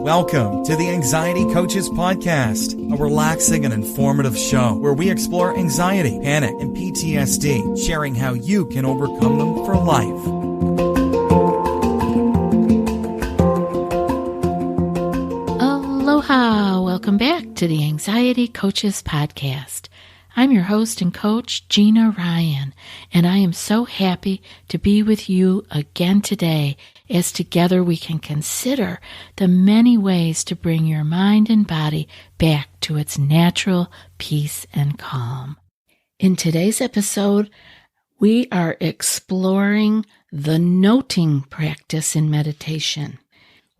Welcome to the Anxiety Coaches Podcast, a relaxing and informative show where we explore anxiety, panic, and PTSD, sharing how you can overcome them for life. Aloha! Welcome back to the Anxiety Coaches Podcast. I'm your host and coach, Gina Ryan, and I am so happy to be with you again today as together we can consider the many ways to bring your mind and body back to its natural peace and calm. In today's episode, we are exploring the noting practice in meditation.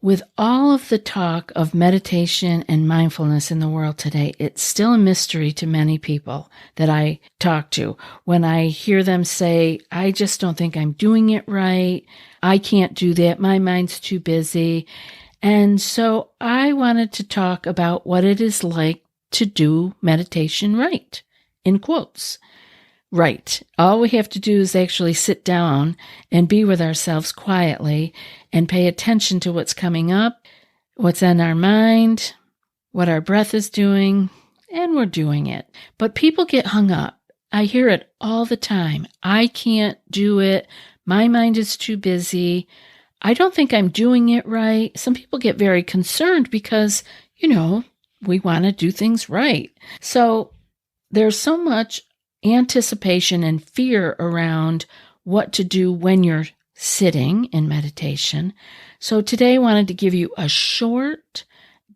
With all of the talk of meditation and mindfulness in the world today, it's still a mystery to many people that I talk to. When I hear them say, I just don't think I'm doing it right, I can't do that, my mind's too busy. And so I wanted to talk about what it is like to do meditation right, in quotes. Right. All we have to do is actually sit down and be with ourselves quietly and pay attention to what's coming up, what's on our mind, what our breath is doing, and we're doing it. But people get hung up. I hear it all the time. I can't do it. My mind is too busy. I don't think I'm doing it right. Some people get very concerned because, we want to do things right. So there's so much anticipation and fear around what to do when you're sitting in meditation. So today I wanted to give you a short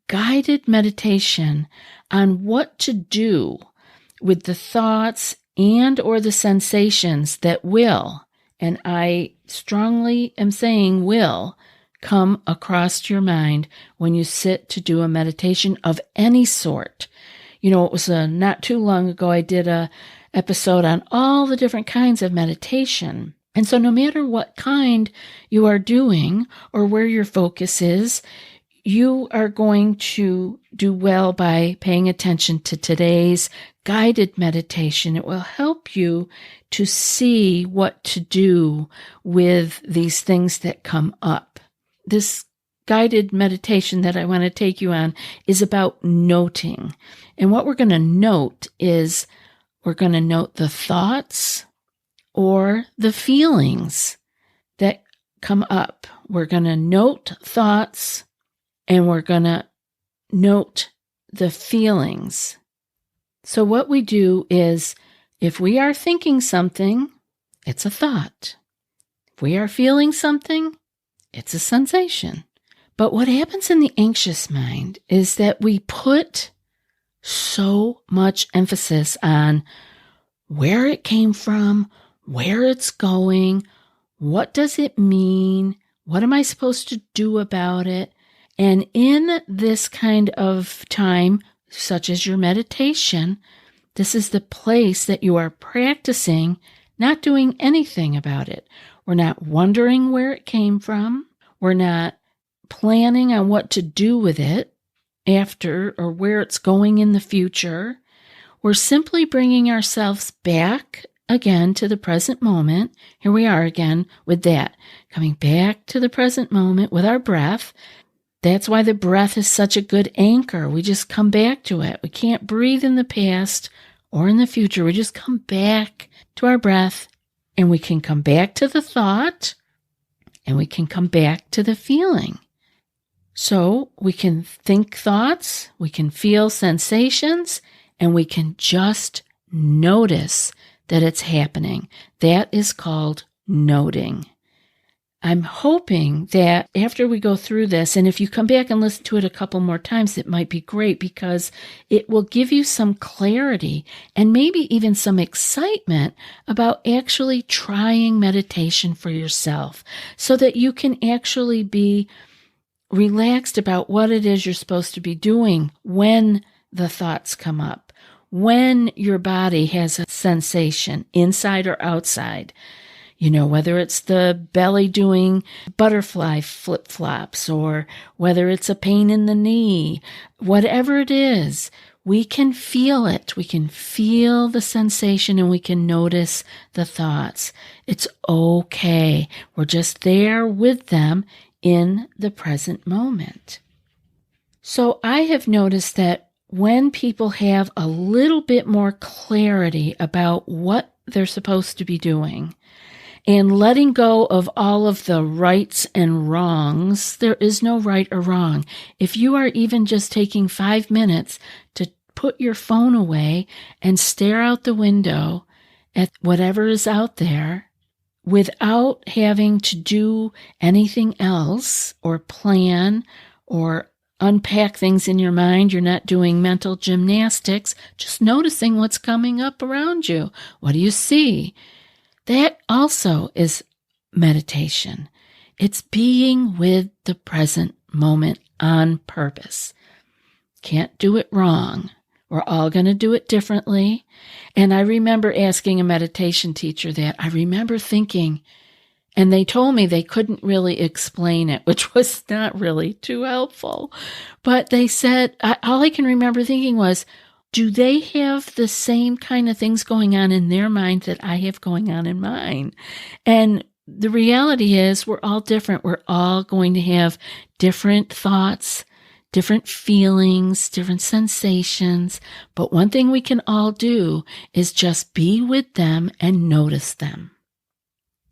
guided meditation on what to do with the thoughts and or the sensations that will, and I strongly am saying will, come across your mind when you sit to do a meditation of any sort. It was not too long ago I did a episode on all the different kinds of meditation. And so no matter what kind you are doing or where your focus is, you are going to do well by paying attention to today's guided meditation. It will help you to see what to do with these things that come up. This guided meditation that I want to take you on is about noting. And what we're going to note is we're going to note the thoughts or the feelings that come up. We're going to note thoughts and we're going to note the feelings. So what we do is if we are thinking something, it's a thought. If we are feeling something, it's a sensation. But what happens in the anxious mind is that we put so much emphasis on where it came from, where it's going, what does it mean, what am I supposed to do about it? And in this kind of time, such as your meditation, this is the place that you are practicing not doing anything about it. We're not wondering where it came from. We're not planning on what to do with it after or where it's going in the future. We're simply bringing ourselves back again to the present moment. Here we are again with that, coming back to the present moment with our breath. That's why the breath is such a good anchor. We just come back to it. We can't breathe in the past or in the future. We just come back to our breath, and we can come back to the thought, and we can come back to the feeling. So we can think thoughts, we can feel sensations, and we can just notice that it's happening. That is called noting. I'm hoping that after we go through this, and if you come back and listen to it a couple more times, it might be great because it will give you some clarity and maybe even some excitement about actually trying meditation for yourself so that you can actually be relaxed about what it is you're supposed to be doing when the thoughts come up, when your body has a sensation inside or outside. Whether it's the belly doing butterfly flip-flops or whether it's a pain in the knee, whatever it is, we can feel it. We can feel the sensation and we can notice the thoughts. It's okay. We're just there with them in the present moment. So I have noticed that when people have a little bit more clarity about what they're supposed to be doing and letting go of all of the rights and wrongs, there is no right or wrong. If you are even just taking 5 minutes to put your phone away and stare out the window at whatever is out there without having to do anything else or plan or unpack things in your mind, you're not doing mental gymnastics, just noticing what's coming up around you. What do you see? That also is meditation. It's being with the present moment on purpose. Can't do it wrong. We're all going to do it differently. And I remember asking a meditation teacher that. I remember thinking, and they told me they couldn't really explain it, which was not really too helpful. But they said, all I can remember thinking was, do they have the same kind of things going on in their mind that I have going on in mine? And the reality is we're all different. We're all going to have different thoughts, different feelings, different sensations. But one thing we can all do is just be with them and notice them.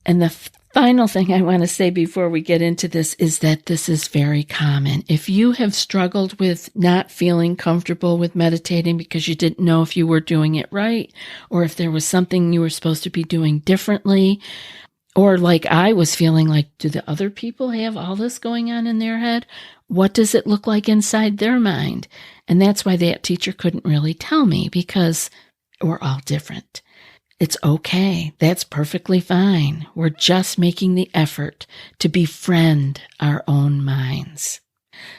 And the final thing I want to say before we get into this is that this is very common. If you have struggled with not feeling comfortable with meditating because you didn't know if you were doing it right, or if there was something you were supposed to be doing differently, or like I was feeling like, do the other people have all this going on in their head? What does it look like inside their mind? And that's why that teacher couldn't really tell me, because we're all different. It's okay. That's perfectly fine. We're just making the effort to befriend our own minds.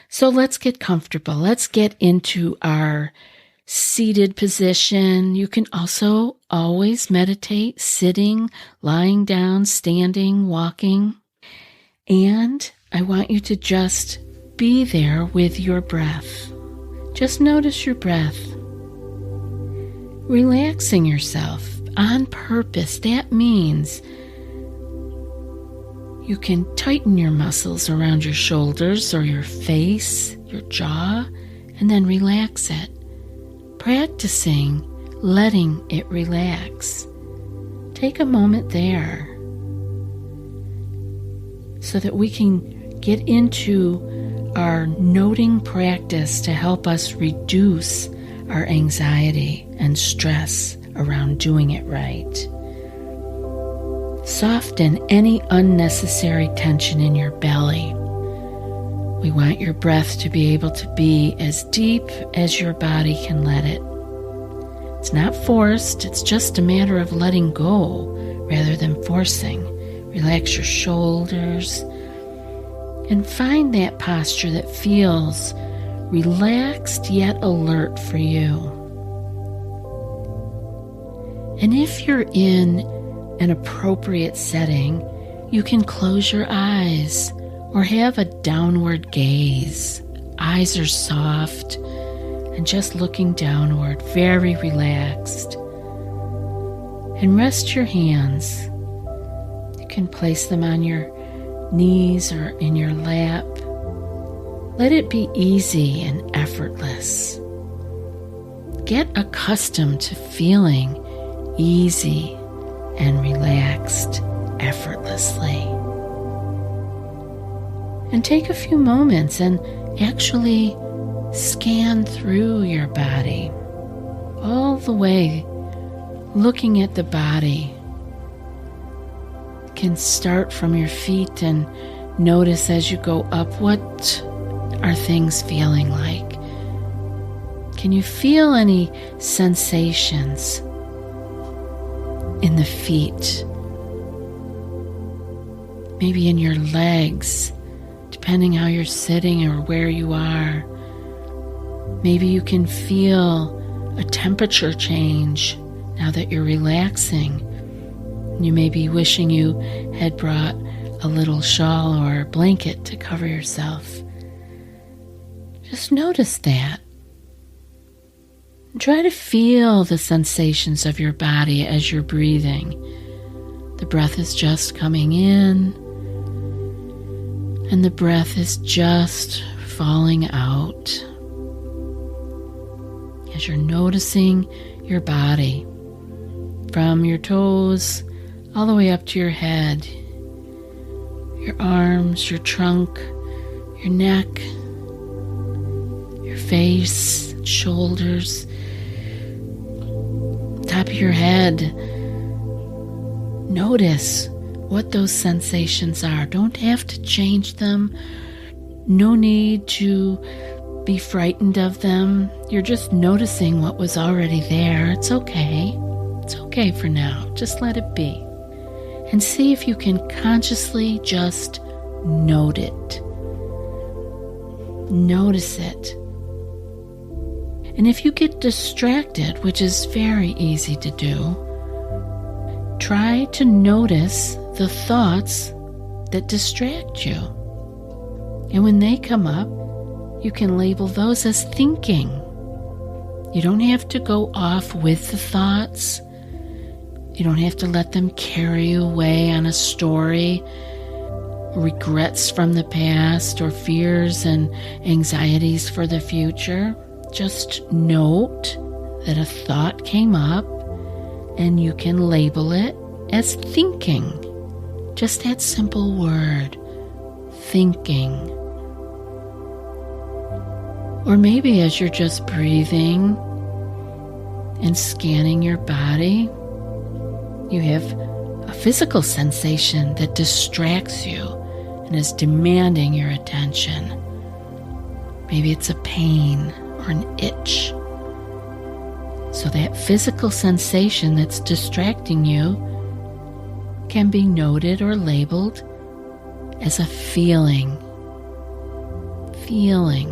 So let's get comfortable. Let's get into our seated position. You can also always meditate sitting, lying down, standing, walking. And I want you to just be there with your breath. Just notice your breath. Relaxing yourself. On purpose, that means you can tighten your muscles around your shoulders or your face, your jaw, and then relax it. Practicing letting it relax. Take a moment there so that we can get into our noting practice to help us reduce our anxiety and stress around doing it right. Soften any unnecessary tension in your belly. We want your breath to be able to be as deep as your body can let it. It's not forced, it's just a matter of letting go rather than forcing. Relax your shoulders and find that posture that feels relaxed yet alert for you. And if you're in an appropriate setting, you can close your eyes or have a downward gaze. Eyes are soft and just looking downward, very relaxed. And rest your hands. You can place them on your knees or in your lap. Let it be easy and effortless. Get accustomed to feeling easy and relaxed effortlessly. And take a few moments and actually scan through your body, all the way looking at the body. You can start from your feet and notice as you go up, what are things feeling like? Can you feel any sensations in the feet, maybe in your legs, depending how you're sitting or where you are? Maybe you can feel a temperature change now that you're relaxing. You may be wishing you had brought a little shawl or blanket to cover yourself. Just notice that. Try to feel the sensations of your body as you're breathing. The breath is just coming in, and the breath is just falling out. As you're noticing your body from your toes all the way up to your head, your arms, your trunk, your neck, your face, shoulders, top of your head. Notice what those sensations are. Don't have to change them. No need to be frightened of them. You're just noticing what was already there. It's okay. It's okay for now. Just let it be. And see if you can consciously just note it. Notice it. And if you get distracted, which is very easy to do, try to notice the thoughts that distract you. And when they come up, you can label those as thinking. You don't have to go off with the thoughts. You don't have to let them carry you away on a story, regrets from the past, or fears and anxieties for the future. Just note that a thought came up and you can label it as thinking. Just that simple word, thinking. Or maybe as you're just breathing and scanning your body, you have a physical sensation that distracts you and is demanding your attention. Maybe it's a pain or an itch. So that physical sensation that's distracting you can be noted or labeled as a feeling. Feeling.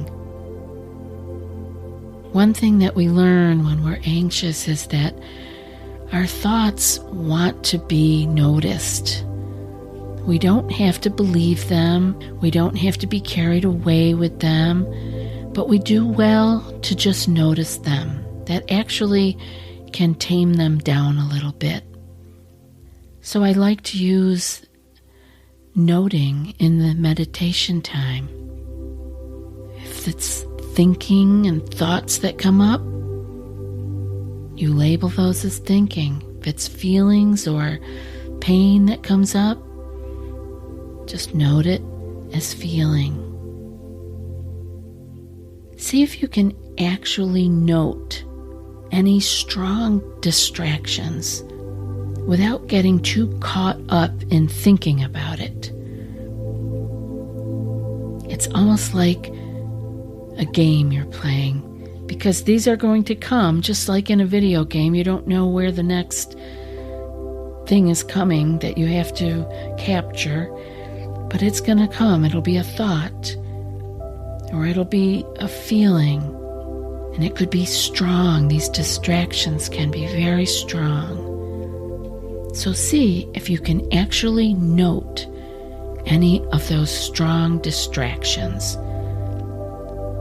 One thing that we learn when we're anxious is that our thoughts want to be noticed. We don't have to believe them. We don't have to be carried away with them. But we do well to just notice them. That actually can tame them down a little bit. So I like to use noting in the meditation time. If it's thinking and thoughts that come up, you label those as thinking. If it's feelings or pain that comes up, just note it as feeling. See if you can actually note any strong distractions without getting too caught up in thinking about it. It's almost like a game you're playing, because these are going to come just like in a video game. You don't know where the next thing is coming that you have to capture, but it's going to come. It'll be a thought, or it'll be a feeling, and it could be strong. These distractions can be very strong. So see if you can actually note any of those strong distractions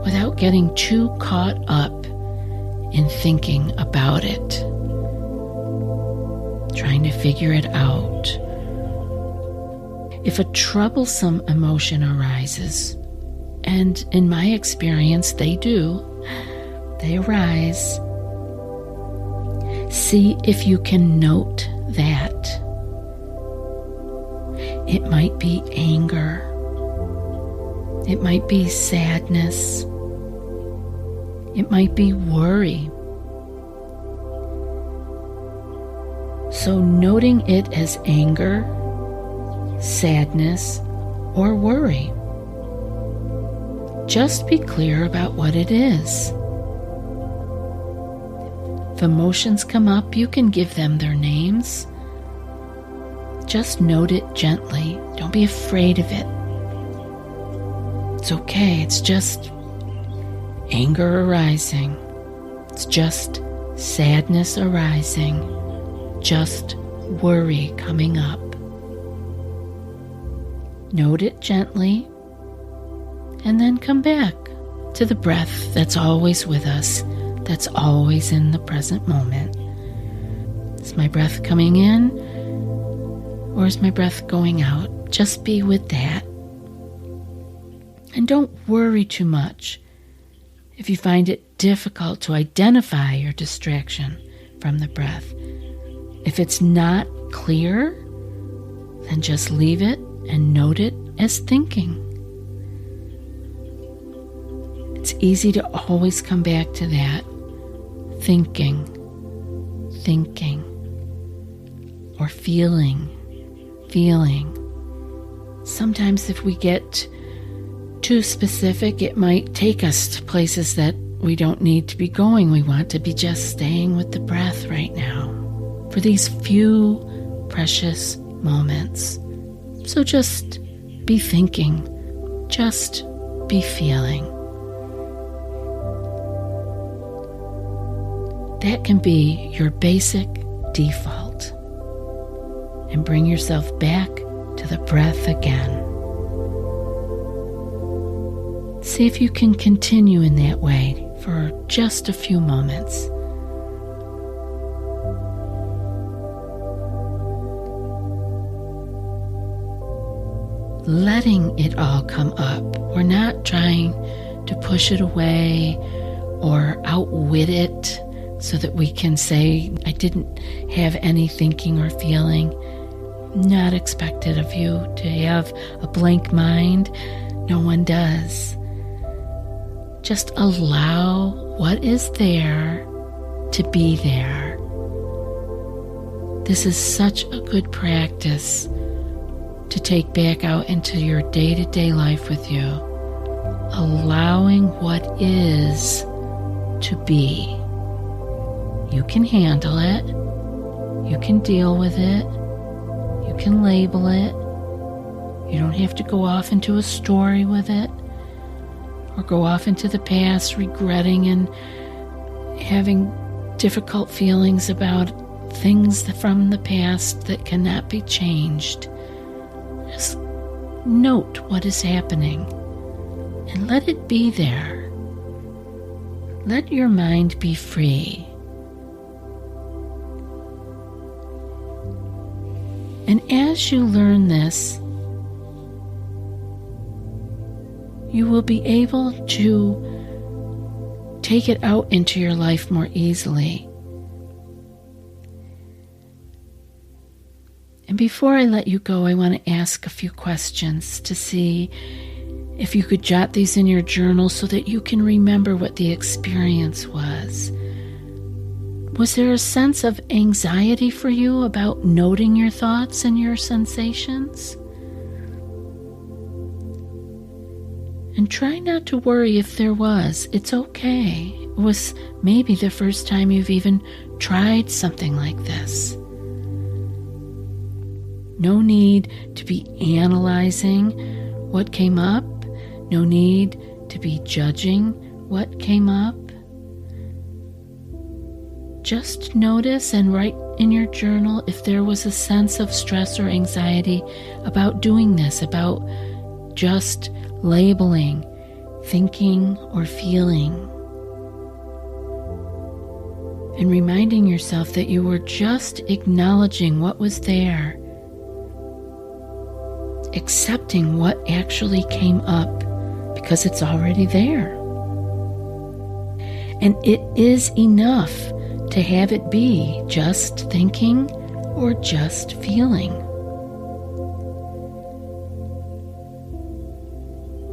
without getting too caught up in thinking about it, trying to figure it out. If a troublesome emotion arises, and in my experience they arise, see if you can note that. It might be anger. It might be sadness. It might be worry. So noting it as anger, sadness, or worry. Just be clear about what it is. If emotions come up, you can give them their names. Just note it gently. Don't be afraid of it. It's okay. It's just anger arising. It's just sadness arising. Just worry coming up. Note it gently, and then come back to the breath that's always with us, that's always in the present moment. Is my breath coming in, or is my breath going out? Just be with that. And don't worry too much, if you find it difficult to identify your distraction from the breath, if it's not clear, then just leave it and note it as thinking. It's easy to always come back to that, thinking, or feeling. Sometimes if we get too specific, it might take us to places that we don't need to be going. We want to be just staying with the breath right now for these few precious moments. So just be thinking, just be feeling. That can be your basic default. And bring yourself back to the breath again. See if you can continue in that way for just a few moments. Letting it all come up. We're not trying to push it away or outwit it so that we can say, I didn't have any thinking or feeling. Not expected of you to have a blank mind. No one does. Just allow what is there to be there. This is such a good practice to take back out into your day-to-day life with you. Allowing what is to be. You can handle it. You can deal with it. You can label it. You don't have to go off into a story with it or go off into the past regretting and having difficult feelings about things from the past that cannot be changed. Just note what is happening and let it be there. Let your mind be free. And as you learn this, you will be able to take it out into your life more easily. And before I let you go, I want to ask a few questions to see if you could jot these in your journal so that you can remember what the experience was. Was there a sense of anxiety for you about noting your thoughts and your sensations? And try not to worry if there was. It's okay. It was maybe the first time you've even tried something like this. No need to be analyzing what came up. No need to be judging what came up. Just notice and write in your journal if there was a sense of stress or anxiety about doing this, about just labeling, thinking, or feeling. And reminding yourself that you were just acknowledging what was there, accepting what actually came up because it's already there. And it is enough to have it be just thinking or just feeling.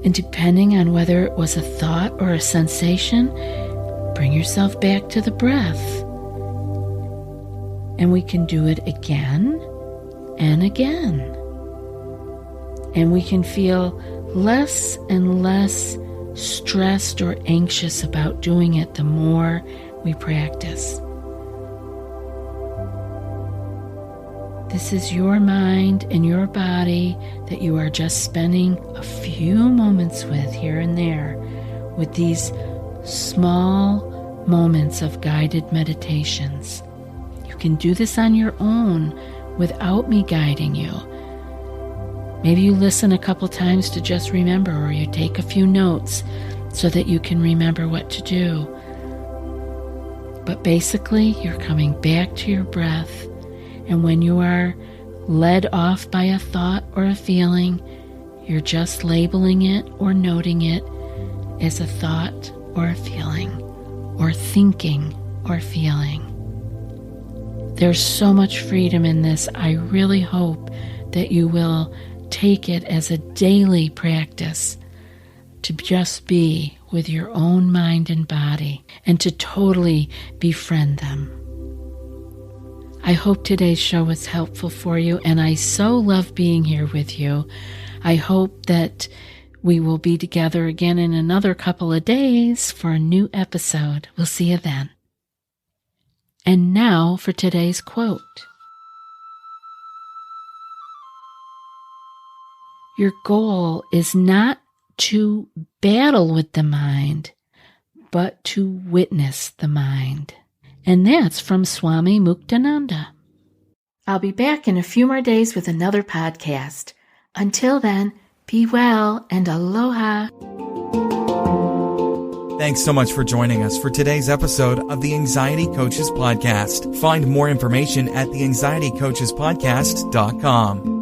And depending on whether it was a thought or a sensation, bring yourself back to the breath. And we can do it again and again. And we can feel less and less stressed or anxious about doing it the more we practice. This is your mind and your body that you are just spending a few moments with here and there, with these small moments of guided meditations. You can do this on your own without me guiding you. Maybe you listen a couple times to just remember, or you take a few notes so that you can remember what to do. But basically, you're coming back to your breath. And when you are led off by a thought or a feeling, you're just labeling it or noting it as a thought or a feeling, or thinking or feeling. There's so much freedom in this. I really hope that you will take it as a daily practice to just be with your own mind and body and to totally befriend them. I hope today's show was helpful for you, and I so love being here with you. I hope that we will be together again in another couple of days for a new episode. We'll see you then. And now for today's quote. Your goal is not to battle with the mind, but to witness the mind. And that's from Swami Muktananda. I'll be back in a few more days with another podcast. Until then, be well and aloha. Thanks so much for joining us for today's episode of the Anxiety Coaches Podcast. Find more information at theanxietycoachespodcast.com.